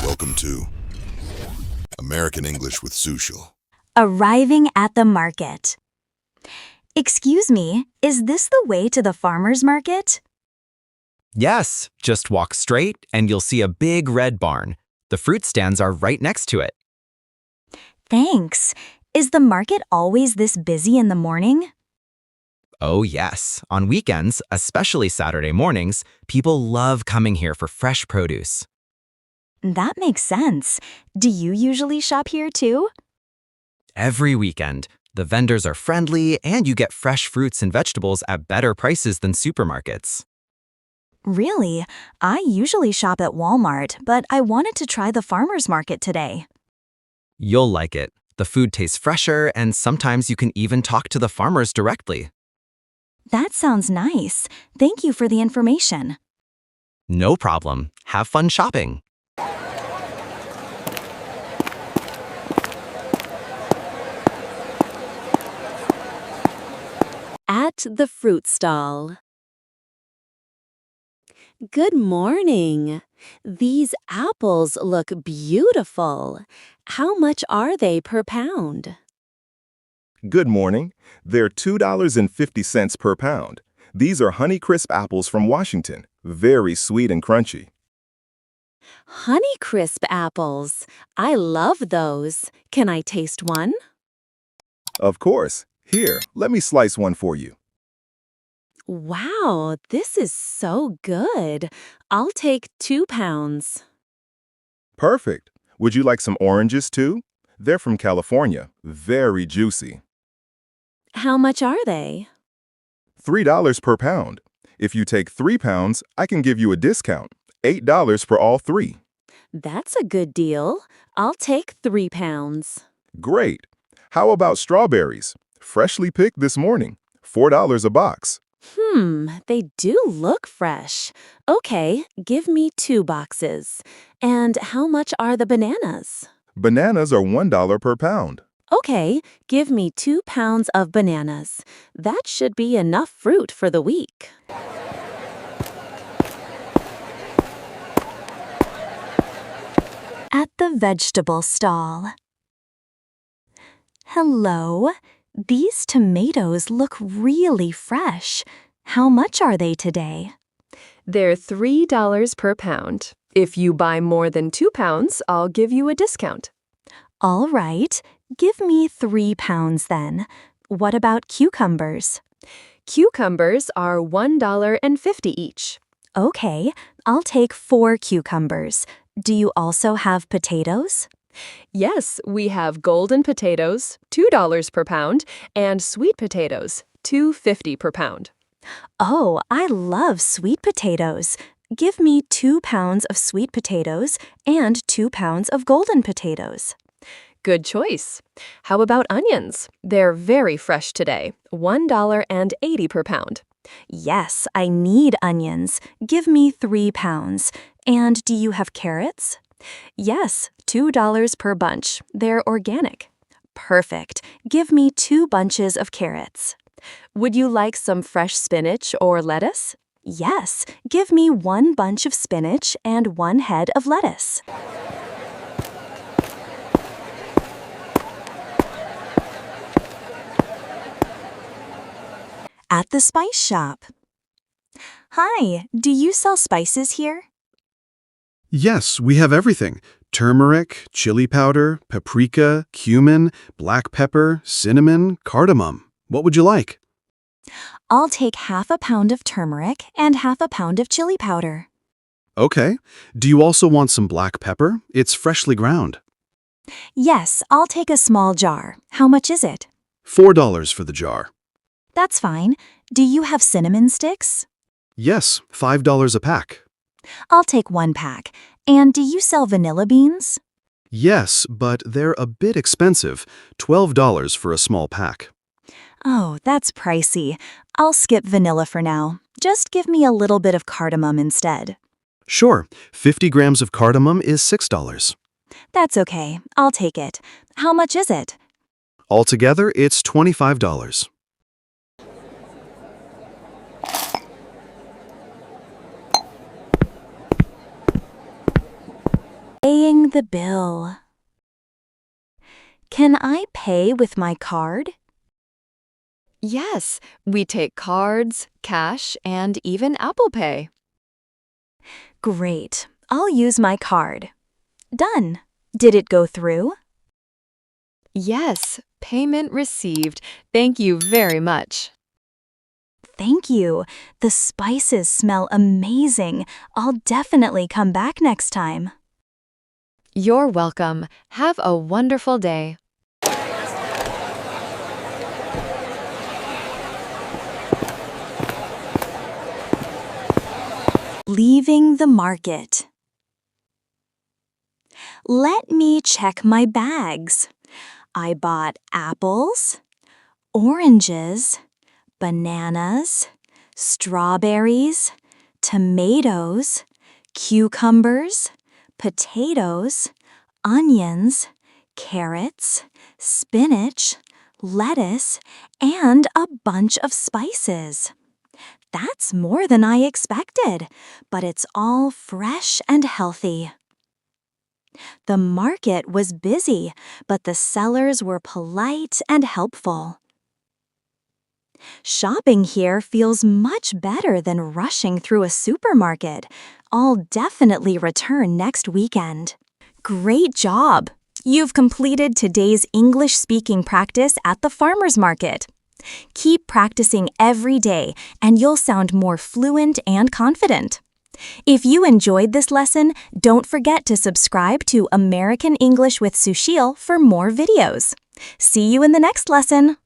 Welcome to American English with Sushil. Arriving at the market. Excuse me, is this the way to the farmer's market? Yes, just walk straight and you'll see a big red barn. The fruit stands are right next to it. Thanks. Is the market always this busy in the morning? Oh yes, on weekends, especially Saturday mornings, people love coming here for fresh produce. That makes sense. Do you usually shop here too? Every weekend, the vendors are friendly and you get fresh fruits and vegetables at better prices than supermarkets. Really? I usually shop at Walmart, but I wanted to try the farmer's market today. You'll like it. The food tastes fresher and sometimes you can even talk to the farmers directly. That sounds nice. Thank you for the information. No problem. Have fun shopping. At the fruit stall. Good morning. These apples look beautiful. How much are they per pound? Good morning. They're $2.50 per pound. These are Honeycrisp apples from Washington. Very sweet and crunchy. Honeycrisp apples. I love those. Can I taste one? Of course. Here, let me slice one for you. Wow, this is so good. I'll take 2 pounds. Perfect. Would you like some oranges too? They're from California. Very juicy. How much are they? $3 per pound. If you take 3 pounds, I can give you a discount. $8 for all 3. That's a good deal. I'll take 3 pounds. Great. How about strawberries? Freshly picked this morning. $4 a box. They do look fresh. Okay, give me 2 boxes. And how much are the bananas? Bananas are $1 per pound. Okay, give me 2 pounds of bananas. That should be enough fruit for the week. At the vegetable stall. Hello. These tomatoes look really fresh. How much are they today? They're $3 per pound. If you buy more than 2 pounds, I'll give you a discount. All right. Give me 3 pounds then. What about cucumbers? Cucumbers are $1.50 each. Okay, I'll take 4 cucumbers. Do you also have potatoes? Yes, we have golden potatoes, $2 per pound, and sweet potatoes, $2.50 per pound. Oh, I love sweet potatoes. Give me 2 pounds of sweet potatoes and 2 pounds of golden potatoes. Good choice. How about onions? They're very fresh today, $1.80 per pound. Yes, I need onions. Give me 3 pounds. And do you have carrots? Yes, $2 per bunch. They're organic. Perfect. Give me 2 bunches of carrots. Would you like some fresh spinach or lettuce? Yes, give me 1 bunch of spinach and 1 head of lettuce. At the spice shop. Hi, do you sell spices here? Yes, we have everything. Turmeric, chili powder, paprika, cumin, black pepper, cinnamon, cardamom. What would you like? I'll take half a pound of turmeric and half a pound of chili powder. Okay. Do you also want some black pepper? It's freshly ground. Yes, I'll take a small jar. How much is it? $4 for the jar. That's fine. Do you have cinnamon sticks? Yes, $5 a pack. I'll take 1 pack. And do you sell vanilla beans? Yes, but they're a bit expensive. $12 for a small pack. Oh, that's pricey. I'll skip vanilla for now. Just give me a little bit of cardamom instead. Sure, 50 grams of cardamom is $6. That's okay. I'll take it. How much is it? Altogether, it's $25. Paying the bill. Can I pay with my card? Yes, we take cards, cash, and even Apple Pay. Great. I'll use my card. Done. Did it go through? Yes, payment received. Thank you very much. Thank you. The spices smell amazing. I'll definitely come back next time. You're welcome. Have a wonderful day. Leaving the market. Let me check my bags. I bought apples, oranges, bananas, strawberries, tomatoes, cucumbers, potatoes, onions, carrots, spinach, lettuce, and a bunch of spices. That's more than I expected, but it's all fresh and healthy. The market was busy, but the sellers were polite and helpful. Shopping here feels much better than rushing through a supermarket. I'll definitely return next weekend. Great job! You've completed today's English speaking practice at the farmer's market. Keep practicing every day, and you'll sound more fluent and confident. If you enjoyed this lesson, don't forget to subscribe to American English with Sushil for more videos. See you in the next lesson.